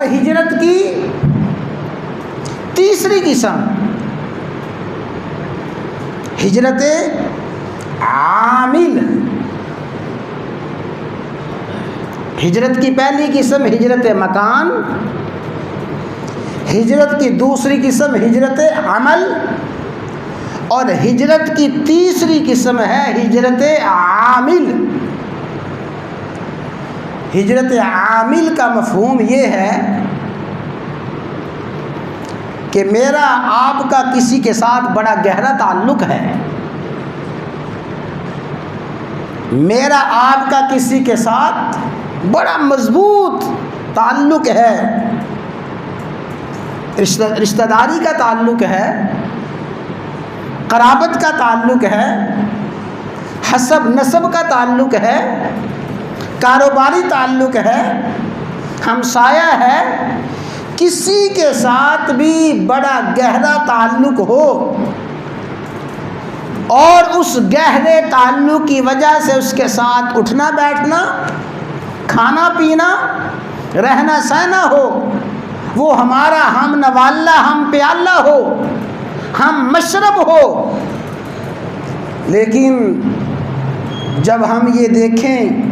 ہجرت کی تیسری قسم ہجرت عامل. ہجرت کی پہلی قسم ہجرت مکان، ہجرت کی دوسری قسم ہجرت عمل، اور ہجرت کی تیسری قسم ہے ہجرت عامل. ہجرت عامل کا مفہوم یہ ہے کہ میرا آپ کا کسی کے ساتھ بڑا گہرا تعلق ہے، میرا آپ کا کسی کے ساتھ بڑا مضبوط تعلق ہے، رشتہ داری کا تعلق ہے، قرابت کا تعلق ہے، حسب نسب کا تعلق ہے، کاروباری تعلق ہے، ہمسایہ ہے. کسی کے ساتھ بھی بڑا گہرا تعلق ہو اور اس گہرے تعلق کی وجہ سے اس کے ساتھ اٹھنا بیٹھنا، کھانا پینا، رہنا سہنا ہو، وہ ہمارا ہم نوالہ ہم پیالہ ہو، ہم مشرب ہو. لیکن جب ہم یہ دیکھیں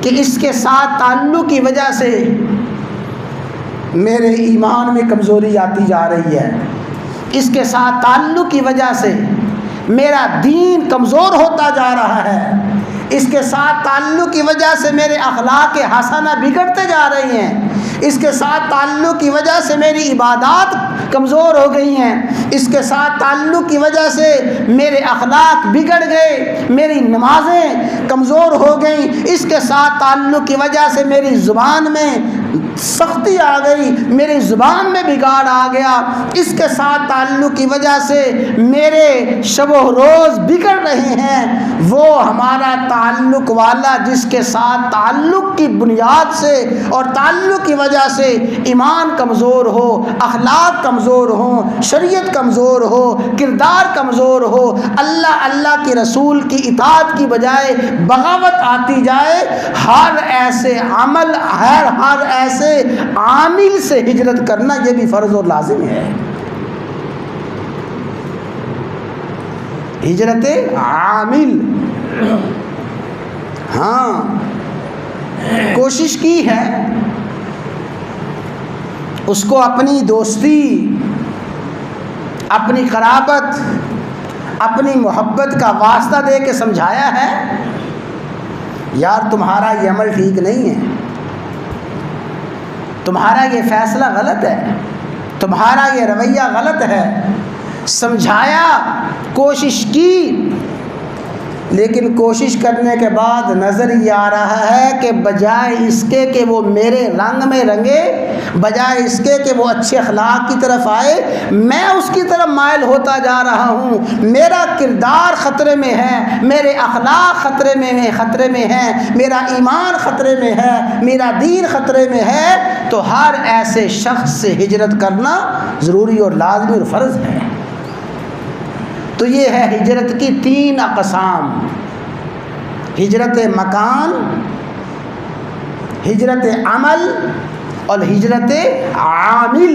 کہ اس کے ساتھ تعلق کی وجہ سے میرے ایمان میں کمزوری آتی جا رہی ہے، اس کے ساتھ تعلق کی وجہ سے میرا دین کمزور ہوتا جا رہا ہے، اس کے ساتھ تعلق کی وجہ سے میرے اخلاق حسنہ بگڑتے جا رہے ہیں، اس کے ساتھ تعلق کی وجہ سے میری عبادات کمزور ہو گئی ہیں، اس کے ساتھ تعلق کی وجہ سے میرے اخلاق بگڑ گئے، میری نمازیں کمزور ہو گئیں، اس کے ساتھ تعلق کی وجہ سے میری زبان میں سختی آ گئی، میری زبان میں بگاڑ آ گیا، اس کے ساتھ تعلق کی وجہ سے میرے شب و روز بگڑ رہے ہیں. وہ ہمارا تعلق والا جس کے ساتھ تعلق کی بنیاد سے اور تعلق کی وجہ سے ایمان کمزور ہو، اخلاق کمزور ہوں، شریعت کمزور ہو، کردار کمزور ہو، اللہ اللہ کے رسول کی اطاعت کی بجائے بغاوت آتی جائے، ہر ایسے عمل ہر ایسے عامل سے ہجرت کرنا یہ بھی فرض اور لازم ہے. ہجرت عامل، ہاں کوشش کی ہے، اس کو اپنی دوستی، اپنی قرابت، اپنی محبت کا واسطہ دے کے سمجھایا ہے یار تمہارا یہ عمل ٹھیک نہیں ہے، تمہارا یہ فیصلہ غلط ہے، تمہارا یہ رویہ غلط ہے، سمجھایا، کوشش کی. لیکن کوشش کرنے کے بعد نظر یہ آ رہا ہے کہ بجائے اس کے کہ وہ میرے رنگ میں رنگے، بجائے اس کے کہ وہ اچھے اخلاق کی طرف آئے، میں اس کی طرف مائل ہوتا جا رہا ہوں. میرا کردار خطرے میں ہے، میرے اخلاق خطرے میں ہیں، میرا ایمان خطرے میں ہے، میرا دین خطرے میں ہے. تو ہر ایسے شخص سے ہجرت کرنا ضروری اور لازمی اور فرض ہے. تو یہ ہے ہجرت کی 3 اقسام: ہجرت مکان، ہجرت عمل اور ہجرت عامل.